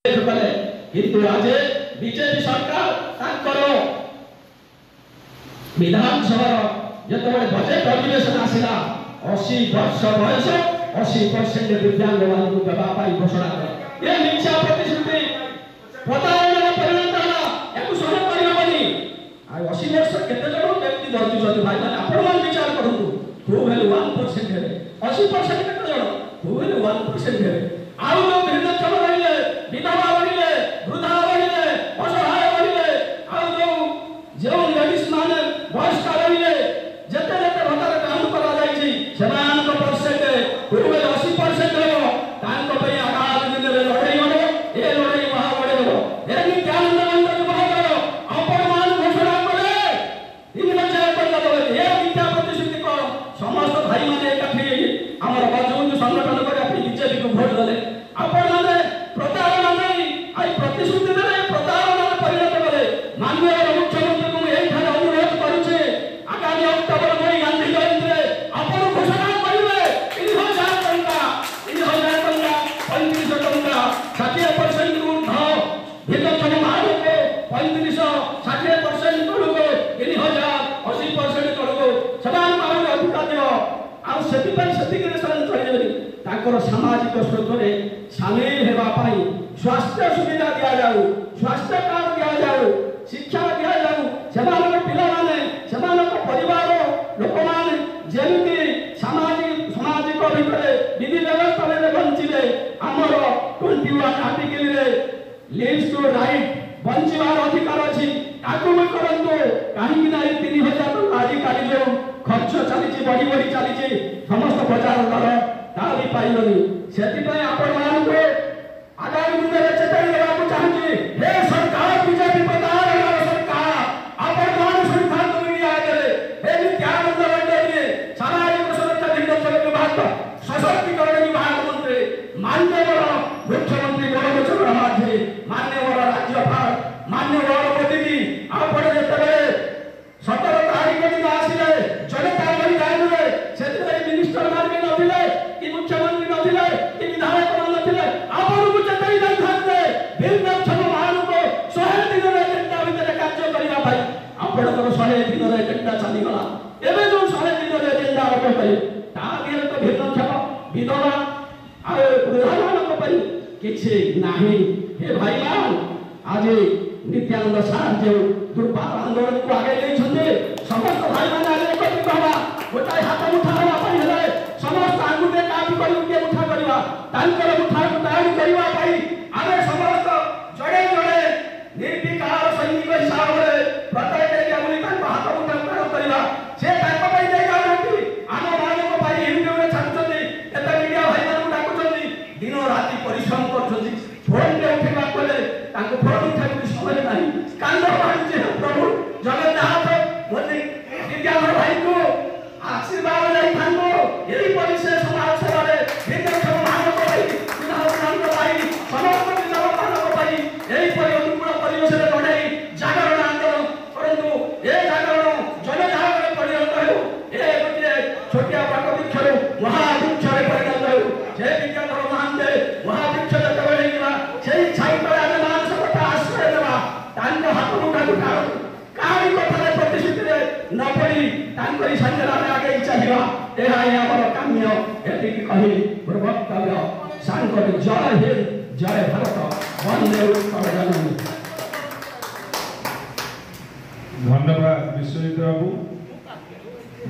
किंतु आज बीजेपी सरकार विधानसभा जिते बजेट अधिवेशन आसला 80 वर्ष बयस 80% दिव्यांग मान देवाई घोषणा कर ये मिथ्या प्रतिश्रुति प्रतारणा परिणत है सहन करनी 80 वर्ष केते जन व्यक्ति बंचुଛନ୍ତି भाई माने आपण मान विचार करंतु खूब हेले 1% हेले 80% केते जन खूब हेले 1% हेले आउ जो वृद्धक्षम रहिले विधवा रहिले वृद्धा रहिले असहाय रहिले आउ जो लेडीज माने वयस्क रहिले जते जते भतार काम करा जाई छी समान को परसेंट खूब हेले 80% हो तांको पई आगामी दिन रे लड़ाई हो ए लड़ाई महा बड़े हो एनी ज्ञान मंत्र बहादुर आपण मान घोषणा करे इन बच्चा पर लगे ए विद्या प्रतिश्रुति को समस्त भाई माने इकट्ठे हमर बाजू संगठन करे अपनी बीजेपी को वोट देले आपण माने प्रतारणा नहीं आई प्रतिश्रुति देले प्रतारणा परिणत करे माननीय मुख्यमंत्री को एई ठाने अनुरोध करूछे आगामी अक्टोबर 2 गांधी जयंती रे आपण घोषणा करिवे 3000 टंका 3500 टंका 60% को विधक्षम मानु को 3560% को 3000 80% को समान पावन अधिकार दियो आ सेति पर सेति के साथ चले ताकर सामाजिक स्रोतरे शामिल हेबा पाई स्वास्थ्य सुविधा दिया जाऊ स्वास्थ्य कार्ड दिया जाऊ शिक्षा दिया जाऊ सेमान पिला माने सेमान परिवार लोक माने जेमिति सामाजिक भितरे विधि व्यवस्था रे बंचिले हमर 21 आर्टिकल रे लिव्स टू राइट बंचिवार अधिकार अछि ताकू में करंतु काहे कि ना 3000 टका अधिकारी जो खर्च चली बढ़ी चली समस्त बजार दर ता भी पाइबनी सेति पय आपण मान को आगामी दिन रे चेताई देबा को चाहछि हे सरकार बीजेपी प्रधान सरकार आपण मान सिद्धांत मिलिया करे हे नित्यानंद मंडली सामाजिक सुरक्षा विभाग विभाग सशक्तिकरण विभाग मंत्री माननीय मुख्यमंत्री गौरवचंद्र माझी माननीय राज्यपाल माननीय मोदी आपण जेतबे 17 तारीख दिन आसिले जनता मन जाइले सेते मिनिस्टर मार्के नथिले कि मुख्यमंत्री नथिले कि विधायक नथिले आपण को चेताई दई थाते विधक्षम मान को 100 दिन रे एजेंडा भितर कार्य करिवा भाई आपण को 100 दिन रे एजेंडा चली गला एबे जो 100 दिन रे एजेंडा आपण करी ता दिर तो विधक्षम विधवा आ प्रधान को पई किछि नाही हे भाई मान आज नित्यानंद सार जो दुर्पाल आंदोलन को आगे ले छन्दे समस्त भाई माने आगे एकत्रित होबा गोटाय हाथ उठा होबा पई हेले समस्त आंगुटे कापी करी के उठा करबा तांकर उठा को तैयारी करबा पई आमे समस्त जड़े जड़े निर्विकार सैनिक हिसाब रे प्रत्येक एरिया बोली तांको हाथ उठा करबा से तांको पई दे गाउती आम मान को पई हिंदू रे छाड़छन्ती एता मीडिया भाई मान को डाकुछन्ती दिन राति परिश्रम करछन्ती फोन रे उठेबा कोले तांको फोन उठा समय नहीं कांदो मानचे प्रभु जगन्नाथ मोदी विद्याधर भाई को आशीर्वाद नहीं थांगो यही परिचय समाज सेवा रे विद्याधर मान को भाई विद्याधर मान को भाई समस्त विद्याधर मान को भाई यही परि अनुकूल परिवेश रे लड़ाई जागरण आंदोलन परंतु ए जागरण जनजागरण परिणत हो ए गोटे छोटिया पाक वृक्ष रे महावृक्ष रे परिणत हो जे विद्याधर मान दे महावृक्ष जत बढे गेला सेही छाई पर आमे मान सबटा आश्रय देबा तांको हाथ मुठा उठा काई कथारे प्रतिश्रुति रे न पड़ी तांकरी संजरा रे आगे चलिबा एहा हमर काम्य एति कहि प्रवक्तव्य सांकट जय हिंद जय भारत वंदे उत्कल धन्यवाद विश्वजित बाबू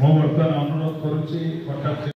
मो बर्तमान अनुरोध करुछि